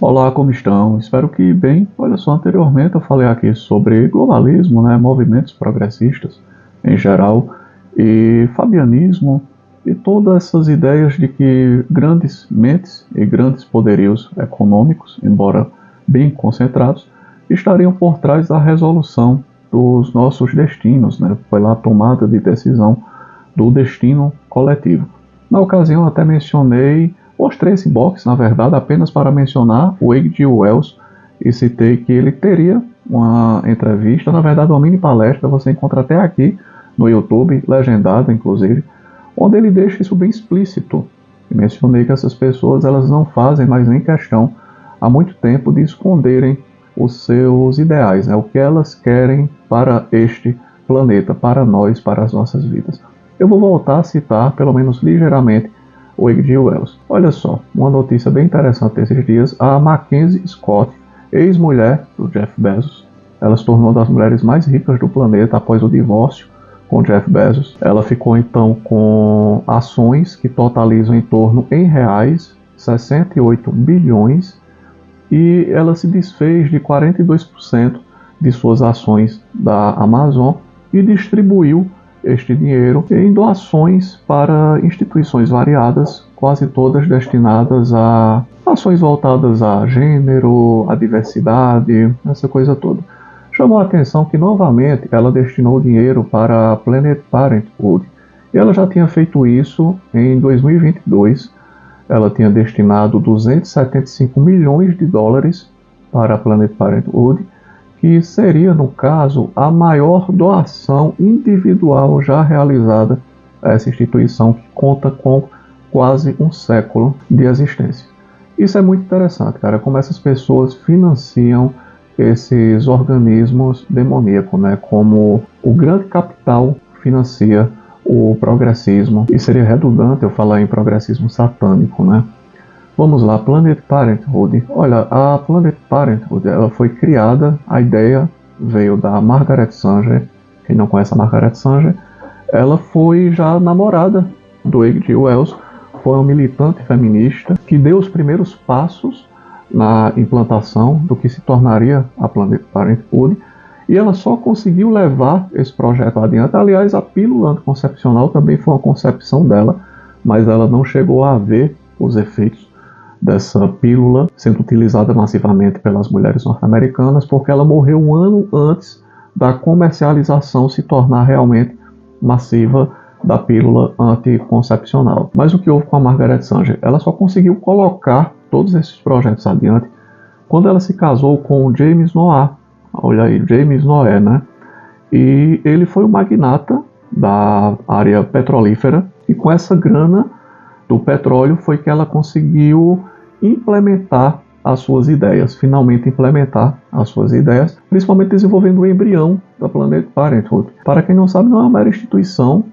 Olá, como estão? Espero que bem. Olha só, anteriormente eu falei aqui sobre globalismo, né, movimentos progressistas em geral, e fabianismo, e todas essas ideias de que grandes mentes e grandes poderios econômicos, embora bem concentrados, estariam por trás da resolução dos nossos destinos, né? Foi lá a tomada de decisão do destino coletivo. Na ocasião até mostrei esse box, na verdade, apenas para mencionar o H.G. Wells e citei que ele teria uma entrevista, na verdade uma mini palestra, você encontra até aqui no YouTube, legendada inclusive, onde ele deixa isso bem explícito. E mencionei que essas pessoas elas não fazem mais nem questão há muito tempo de esconderem os seus ideais, né? O que elas querem para este planeta, para nós, para as nossas vidas. Eu vou voltar a citar, pelo menos ligeiramente, o H.G. Wells. Olha só, uma notícia bem interessante desses dias, a Mackenzie Scott, ex-mulher do Jeff Bezos, ela se tornou uma das mulheres mais ricas do planeta após o divórcio com Jeff Bezos. Ela ficou então com ações que totalizam em torno, em reais, 68 bilhões, e ela se desfez de 42% de suas ações da Amazon e distribuiu este dinheiro em doações para instituições variadas, quase todas destinadas a ações voltadas a gênero, a diversidade, essa coisa toda. Chamou a atenção que novamente ela destinou dinheiro para a Planned Parenthood. E ela já tinha feito isso em 2022. Ela tinha destinado 275 milhões de dólares para a Planned Parenthood, que seria, no caso, a maior doação individual já realizada a essa instituição, que conta com quase um século de existência. Isso é muito interessante, cara, como essas pessoas financiam esses organismos demoníacos, né? Como o grande capital financia o progressismo, e seria redundante eu falar em progressismo satânico, né? Vamos lá, Planned Parenthood. Olha, a Planned Parenthood, ela foi criada, a ideia veio da Margaret Sanger. Quem não conhece a Margaret Sanger, ela foi já namorada do H.G. Wells, foi uma militante feminista que deu os primeiros passos na implantação do que se tornaria a Planned Parenthood, e ela só conseguiu levar esse projeto adiante. Aliás, a pílula anticoncepcional também foi uma concepção dela, mas ela não chegou a ver os efeitos dessa pílula sendo utilizada massivamente pelas mulheres norte-americanas, porque ela morreu um ano antes da comercialização se tornar realmente massiva da pílula anticoncepcional. Mas o que houve com a Margaret Sanger? Ela só conseguiu colocar todos esses projetos adiante quando ela se casou com o James Noah. Olha aí, James Noah, né? E ele foi o magnata da área petrolífera, e com essa grana do petróleo foi que ela conseguiu implementar as suas ideias, finalmente implementar as suas ideias, principalmente desenvolvendo o embrião da Planned Parenthood. Para quem não sabe, não é uma mera instituição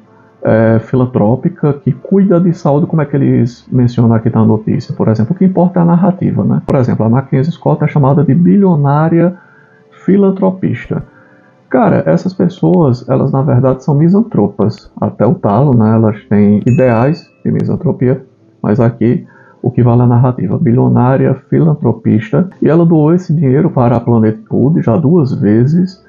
filantrópica que cuida de saúde, como é que eles mencionam aqui na notícia. Por exemplo, o que importa é a narrativa, né? Por exemplo, a Mackenzie Scott é chamada de bilionária filantropista. Cara, essas pessoas, elas na verdade são misantropas, até o talo, né? Elas têm ideais de misantropia, mas aqui o que vale é a narrativa. Bilionária filantropista, e ela doou esse dinheiro para a Planned Parenthood já 2 vezes,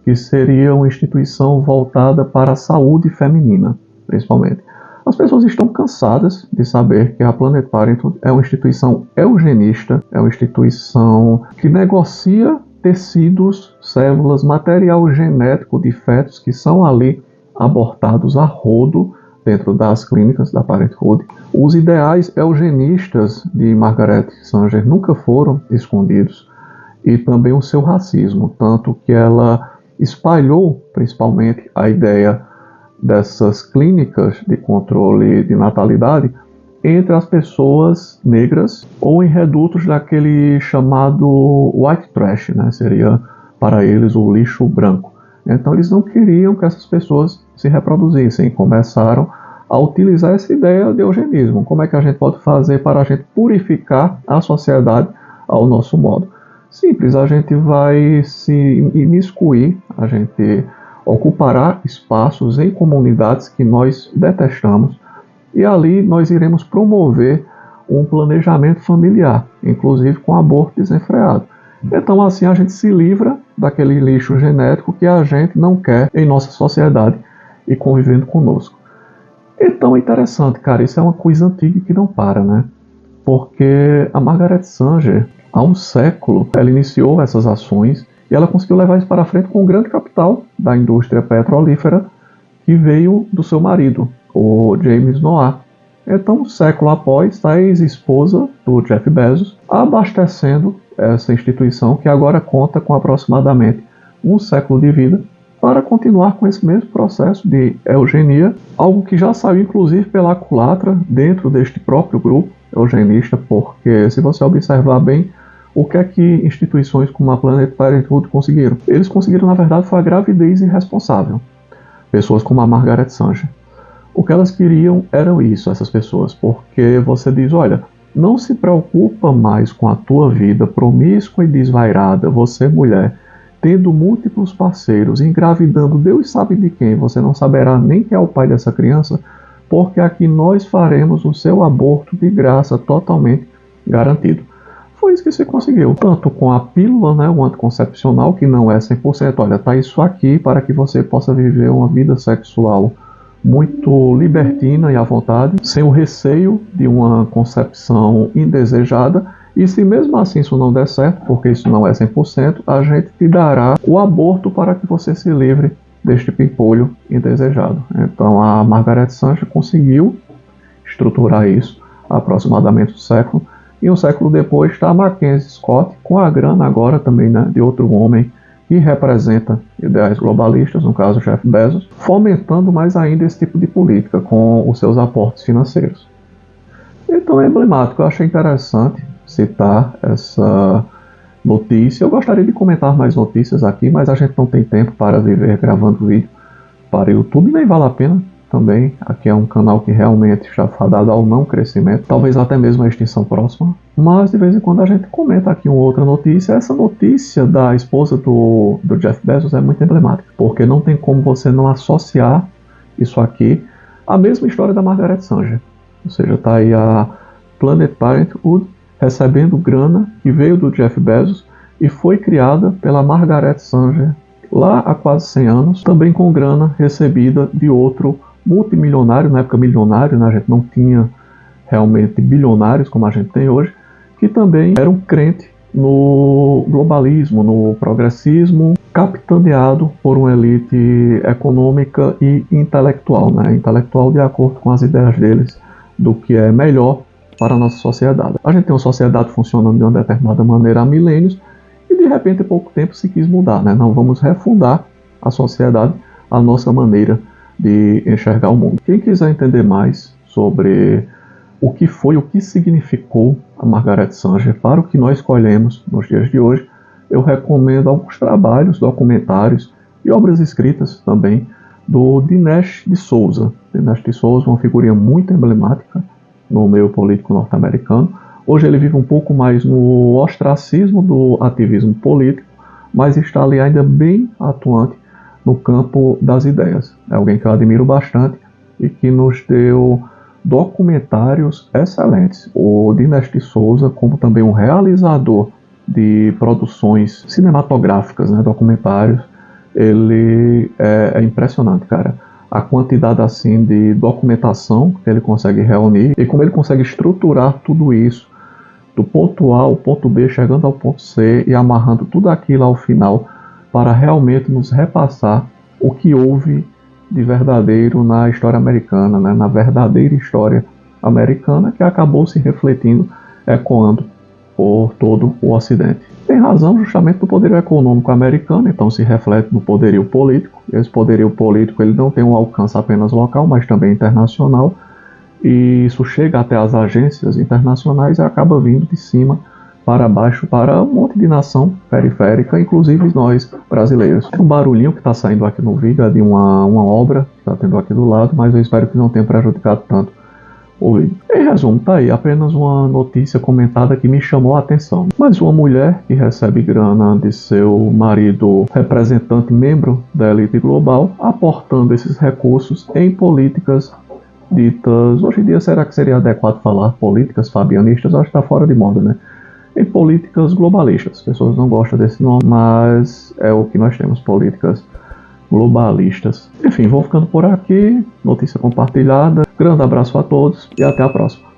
que seria uma instituição voltada para a saúde feminina, principalmente. As pessoas estão cansadas de saber que a Planned Parenthood é uma instituição eugenista, é uma instituição que negocia tecidos, células, material genético de fetos que são ali abortados a rodo dentro das clínicas da Parenthood. Os ideais eugenistas de Margaret Sanger nunca foram escondidos, e também o seu racismo, tanto que ela espalhou principalmente a ideia dessas clínicas de controle de natalidade entre as pessoas negras ou em redutos daquele chamado white trash, né? Seria para eles o lixo branco. Então eles não queriam que essas pessoas se reproduzissem, começaram a utilizar essa ideia de eugenismo. Como é que a gente pode fazer para a gente purificar a sociedade ao nosso modo? Simples, a gente vai se imiscuir, a gente ocupará espaços em comunidades que nós detestamos, e ali nós iremos promover um planejamento familiar, inclusive com aborto desenfreado. Então assim a gente se livra daquele lixo genético que a gente não quer em nossa sociedade e convivendo conosco. Então é interessante, cara, isso é uma coisa antiga que não para, né? Porque a Margaret Sanger, há um século, ela iniciou essas ações e ela conseguiu levar isso para frente com um grande capital da indústria petrolífera que veio do seu marido, o James Noah. Então, um século após, está a ex-esposa do Jeff Bezos abastecendo essa instituição que agora conta com aproximadamente um século de vida para continuar com esse mesmo processo de eugenia, algo que já saiu inclusive pela culatra dentro deste próprio grupo eugenista, porque se você observar bem, o que é que instituições como a Planned Parenthood conseguiram? Eles conseguiram, na verdade, foi a gravidez irresponsável. Pessoas como a Margaret Sanger. O que elas queriam eram isso, essas pessoas, porque você diz, olha, não se preocupa mais com a tua vida promíscua e desvairada, você mulher, tendo múltiplos parceiros, engravidando Deus sabe de quem, você não saberá nem quem é o pai dessa criança, porque aqui nós faremos o seu aborto de graça totalmente garantido. Foi isso que se conseguiu, tanto com a pílula, né, o anticoncepcional, que não é 100%, olha, tá isso aqui para que você possa viver uma vida sexual muito libertina e à vontade, sem o receio de uma concepção indesejada, e se mesmo assim isso não der certo, porque isso não é 100%, a gente te dará o aborto para que você se livre deste pimpolho indesejado. Então a Margaret Sanger conseguiu estruturar isso há aproximadamente um século, e um século depois está a Mackenzie Scott, com a grana agora também, né, de outro homem que representa ideais globalistas, no caso Jeff Bezos, fomentando mais ainda esse tipo de política com os seus aportes financeiros. Então é emblemático, eu achei interessante citar essa notícia. Eu gostaria de comentar mais notícias aqui, mas a gente não tem tempo para viver gravando vídeo para o YouTube, nem vale a pena também. Aqui é um canal que realmente está fadado ao não crescimento, talvez até mesmo a extinção próxima, mas de vez em quando a gente comenta aqui uma outra notícia. Essa notícia da esposa do Jeff Bezos é muito emblemática, porque não tem como você não associar isso aqui à mesma história da Margaret Sanger. Ou seja, está aí a Planned Parenthood recebendo grana que veio do Jeff Bezos e foi criada pela Margaret Sanger lá há quase 100 anos, também com grana recebida de outro multimilionário, na época milionário, né? A gente não tinha realmente bilionários como a gente tem hoje, que também era um crente no globalismo, no progressismo, capitaneado por uma elite econômica e intelectual, né? Intelectual de acordo com as ideias deles do que é melhor para a nossa sociedade. A gente tem uma sociedade funcionando de uma determinada maneira há milênios e de repente em pouco tempo se quis mudar, né? Não, vamos refundar a sociedade, a nossa maneira de enxergar o mundo. Quem quiser entender mais sobre o que foi, o que significou a Margaret Sanger para o que nós escolhemos nos dias de hoje, eu recomendo alguns trabalhos, documentários e obras escritas também do Dinesh D'Souza. Dinesh D'Souza, uma figurinha muito emblemática no meio político norte-americano. Hoje ele vive um pouco mais no ostracismo do ativismo político, mas está ali ainda bem atuante no campo das ideias. É alguém que eu admiro bastante e que nos deu documentários excelentes. O Dinesh D'Souza, como também um realizador de produções cinematográficas, né, documentários, ele é impressionante, cara. A quantidade assim de documentação que ele consegue reunir e como ele consegue estruturar tudo isso do ponto A ao ponto B, chegando ao ponto C e amarrando tudo aquilo ao final para realmente nos repassar o que houve de verdadeiro na história americana, né? Na verdadeira história americana, que acabou se refletindo, ecoando por todo o Ocidente. Tem razão justamente do poderio econômico americano, então se reflete no poderio político. Esse poderio político ele não tem um alcance apenas local, mas também internacional, e isso chega até as agências internacionais e acaba vindo de cima para baixo para um monte de nação periférica, inclusive nós brasileiros. Tem um barulhinho que está saindo aqui no vídeo, é de uma obra que está tendo aqui do lado, mas eu espero que não tenha prejudicado tanto o vídeo. Em resumo, tá aí apenas uma notícia comentada que me chamou a atenção. Mas uma mulher que recebe grana de seu marido representante membro da elite global, aportando esses recursos em políticas ditas, hoje em dia será que seria adequado falar políticas fabianistas? Acho que está fora de moda, né? Em políticas globalistas, as pessoas não gostam desse nome, mas é o que nós temos, políticas globalistas. Enfim, vou ficando por aqui, notícia compartilhada, grande abraço a todos e até a próxima.